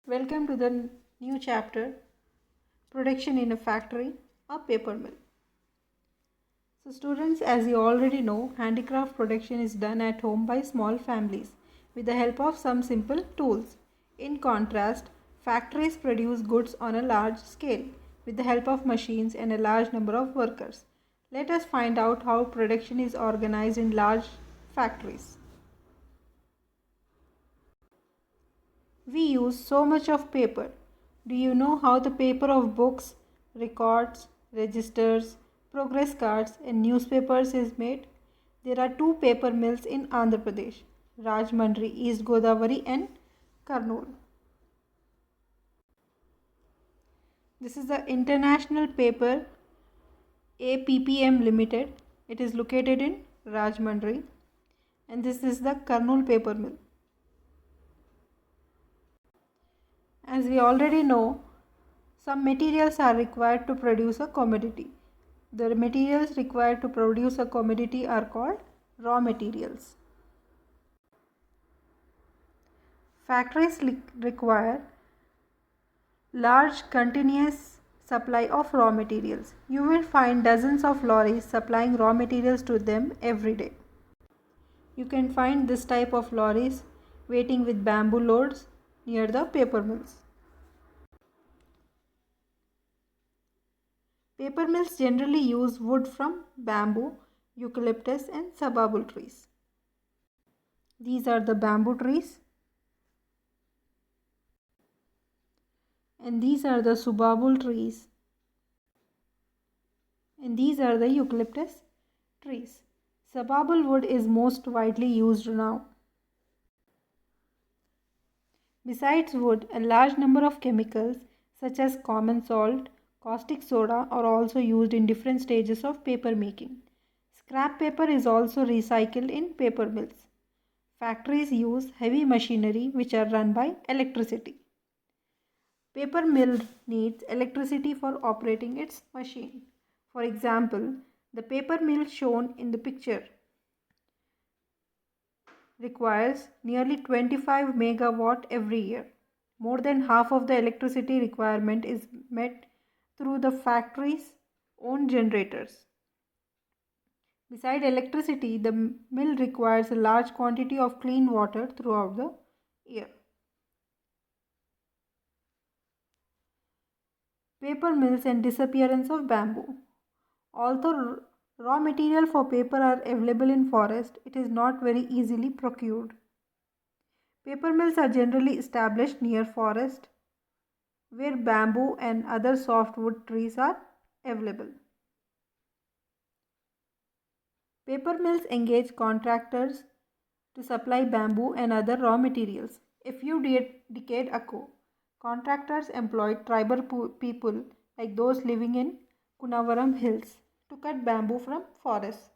Welcome to the new chapter, Production in a Factory, a Paper Mill. So students, as you already know, handicraft production is done at home by small families with the help of some simple tools. In contrast, factories produce goods on a large scale with the help of machines and a large number of workers. Let us find out how production is organized in large factories. We use so much of paper. Do you know how the paper of books, records, registers, progress cards, and newspapers is made? There are two paper mills in Andhra Pradesh, Rajmundry, East Godavari, and Kurnool. This is the International Paper APPM Limited. It is located in Rajmundry, and this is the Kurnool Paper Mill. As we already know, some materials are required to produce a commodity. The materials required to produce a commodity are called raw materials. Factories require large continuous supply of raw materials. You will find dozens of lorries supplying raw materials to them every day. You can find this type of lorries waiting with bamboo loads near the paper mills. Paper mills generally use wood from bamboo, eucalyptus, and sababul trees. These are the bamboo trees, and these are the subabul trees, and these are the eucalyptus trees. Sababul wood is most widely used now. Besides wood, a large number of chemicals such as common salt, caustic soda are also used in different stages of paper making. Scrap paper is also recycled in paper mills. Factories use heavy machinery which are run by electricity. Paper mill needs electricity for operating its machine. For example, the paper mill shown in the picture requires nearly 25 megawatt every year. More than half of the electricity requirement is met through the factory's own generators. Besides electricity, the mill requires a large quantity of clean water throughout the year. Paper mills and disappearance of bamboo. Although raw material for paper are available in forest, it is not very easily procured. Paper mills are generally established near forest where bamboo and other softwood trees are available. Paper mills engage contractors to supply bamboo and other raw materials. A few decades ago, contractors employed tribal people like those living in Kunavaram Hills to cut bamboo from forests.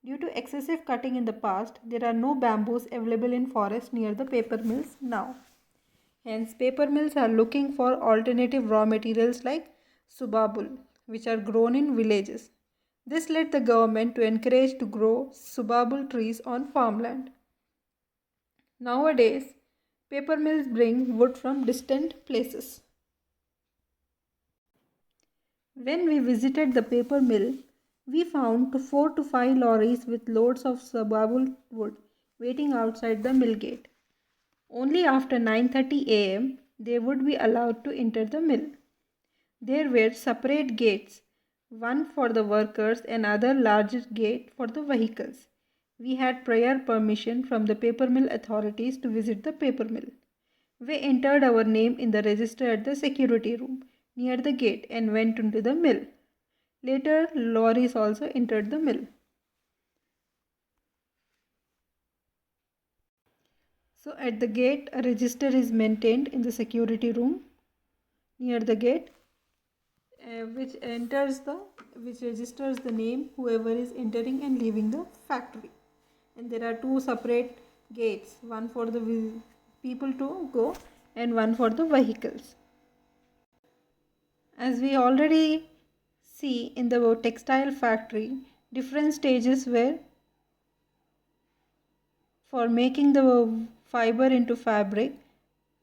Due to excessive cutting in the past, there are no bamboos available in forests near the paper mills now. Hence, paper mills are looking for alternative raw materials like subabul, which are grown in villages. This led the government to encourage to grow subabul trees on farmland. Nowadays, paper mills bring wood from distant places. When we visited the paper mill, we found 4 to 5 lorries with loads of subabul wood waiting outside the mill gate. Only after 9:30 a.m. they would be allowed to enter the mill. There were separate gates, one for the workers and other larger gate for the vehicles. We had prior permission from the paper mill authorities to visit the paper mill. We entered our name in the register at the security room near the gate and went into the mill. Later, lorries also entered the mill. So at the gate, a register is maintained in the security room near the gate, which registers the name whoever is entering and leaving the factory. And there are two separate gates, one for the people to go and one for the vehicles. As we already see in the textile factory, different stages were for making the fiber into fabric.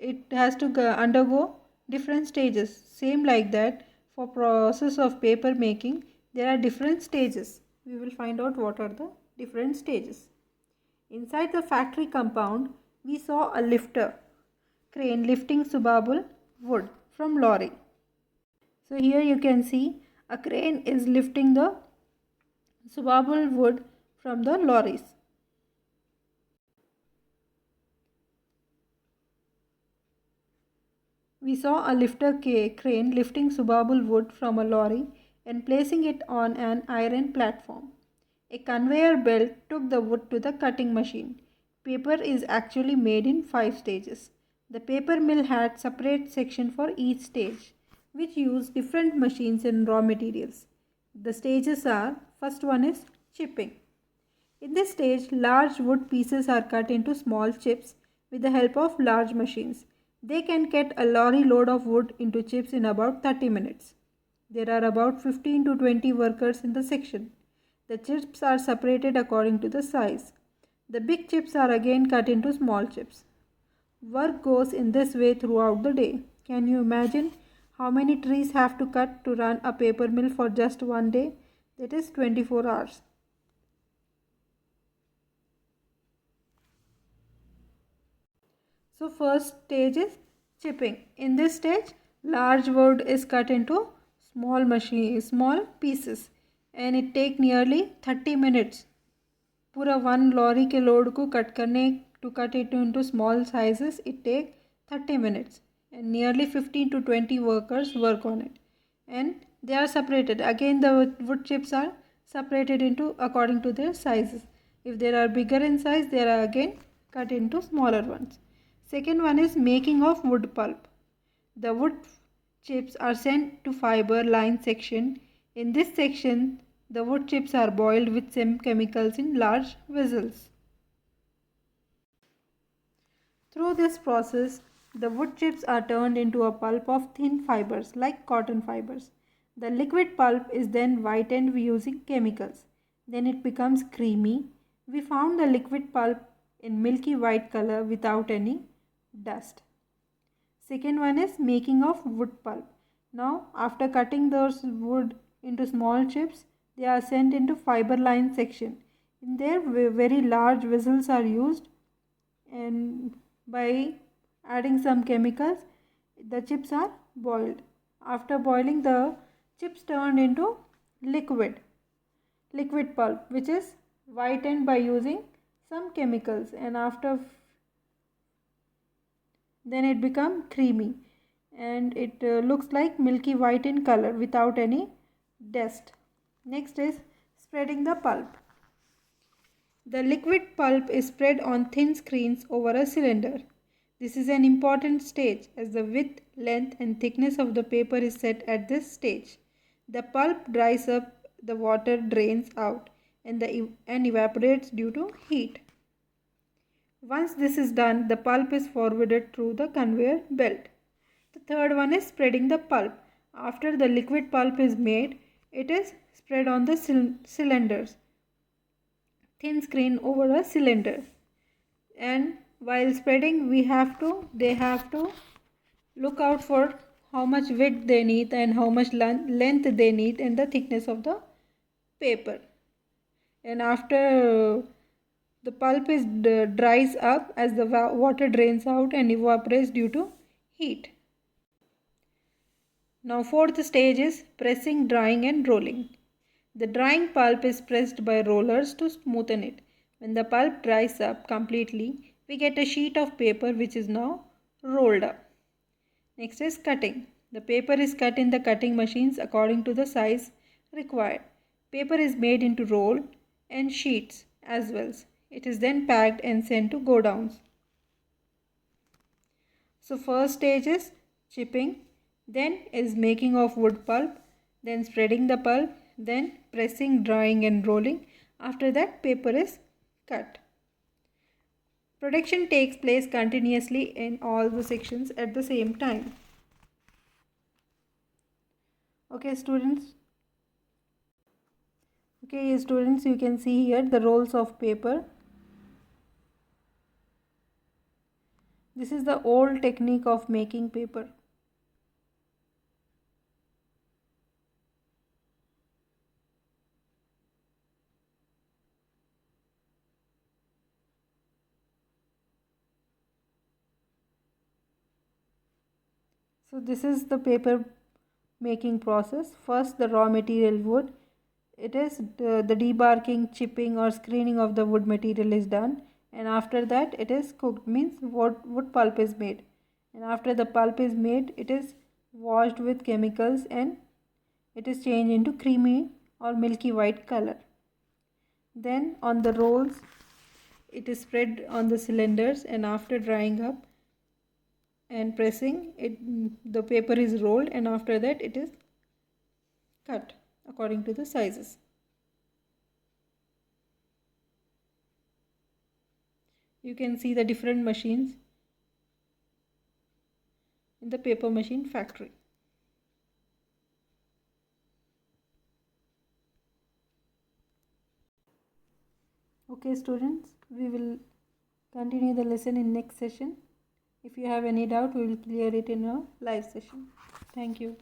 it has to undergo different stages. Same like that, for process of paper making, there are different stages. We will find out what are the different stages. Inside the factory compound, we saw a lifter crane lifting subabul wood from lorry. So here you can see a crane is lifting the subabul wood from the lorries. We saw a lifter crane lifting subabul wood from a lorry and placing it on an iron platform. A conveyor belt took the wood to the cutting machine. Paper is actually made in 5 stages. The paper mill had separate section for each stage, which use different machines and raw materials. The stages are, first one is chipping. In this stage, large wood pieces are cut into small chips with the help of large machines. They can cut a lorry load of wood into chips in about 30 minutes. There are about 15 to 20 workers in the section. The chips are separated according to the size. The big chips are again cut into small chips. Work goes in this way throughout the day. Can you imagine how many trees have to cut to run a paper mill for just one day? That is 24 hours. So first stage is chipping. In this stage, large wood is cut into small pieces and it take nearly 30 minutes. पूरा 1 lorry के load को cut करने to cut it into small sizes it take 30 minutes and nearly 15 to 20 workers work on it and they are separated. Again the wood chips are separated into according to their sizes. If they are bigger in size, they are again cut into smaller ones. Second one is making of wood pulp. The wood chips are sent to fiber line section. In this section, the wood chips are boiled with some chemicals in large vessels. Through this process, the wood chips are turned into a pulp of thin fibers like cotton fibers. The liquid pulp is then whitened using chemicals. Then it becomes creamy. We found the liquid pulp in milky white color without any dust. Second one is making of wood pulp. Now after cutting those wood into small chips, they are sent into fiber line section. In there very large vessels are used and by adding some chemicals the chips are boiled. After boiling the chips turned into liquid pulp which is whitened by using some chemicals and after then it become creamy and it looks like milky white in color without any dust. Next is spreading the pulp. The liquid pulp is spread on thin screens over a cylinder. This is an important stage as the width, length and thickness of the paper is set at this stage. The pulp dries up, the water drains out and evaporates due to heat. Once this is done, the pulp is forwarded through the conveyor belt. The third one is spreading the pulp. After the liquid pulp is made, it is spread on the cylinders. Thin screen over a cylinder. And while spreading, they have to look out for how much width they need and how much length they need and the thickness of the paper. And after the pulp is dries up as the water drains out and evaporates due to heat. Now fourth stage is pressing, drying and rolling. The drying pulp is pressed by rollers to smoothen it. When the pulp dries up completely, we get a sheet of paper which is now rolled up. Next is cutting. The paper is cut in the cutting machines according to the size required. Paper is made into roll and sheets as well. It is then packed and sent to godowns. So first stage is chipping, then is making of wood pulp, then spreading the pulp, then pressing, drying and rolling. After that paper is cut. Production takes place continuously in all the sections at the same time. Okay students, you can see here the rolls of paper. This is the old technique of making paper. So this is the paper making process. First, the raw material wood. It is the debarking, chipping or screening of the wood material is done, and after that it is cooked, means wood pulp is made, and after the pulp is made it is washed with chemicals and it is changed into creamy or milky white color. Then on the rolls it is spread on the cylinders, and after drying up and pressing it, the paper is rolled, and after that it is cut according to the sizes. You can see the different machines in the paper machine factory. Okay students, we will continue the lesson in next session. If you have any doubt, we will clear it in a live session. Thank you.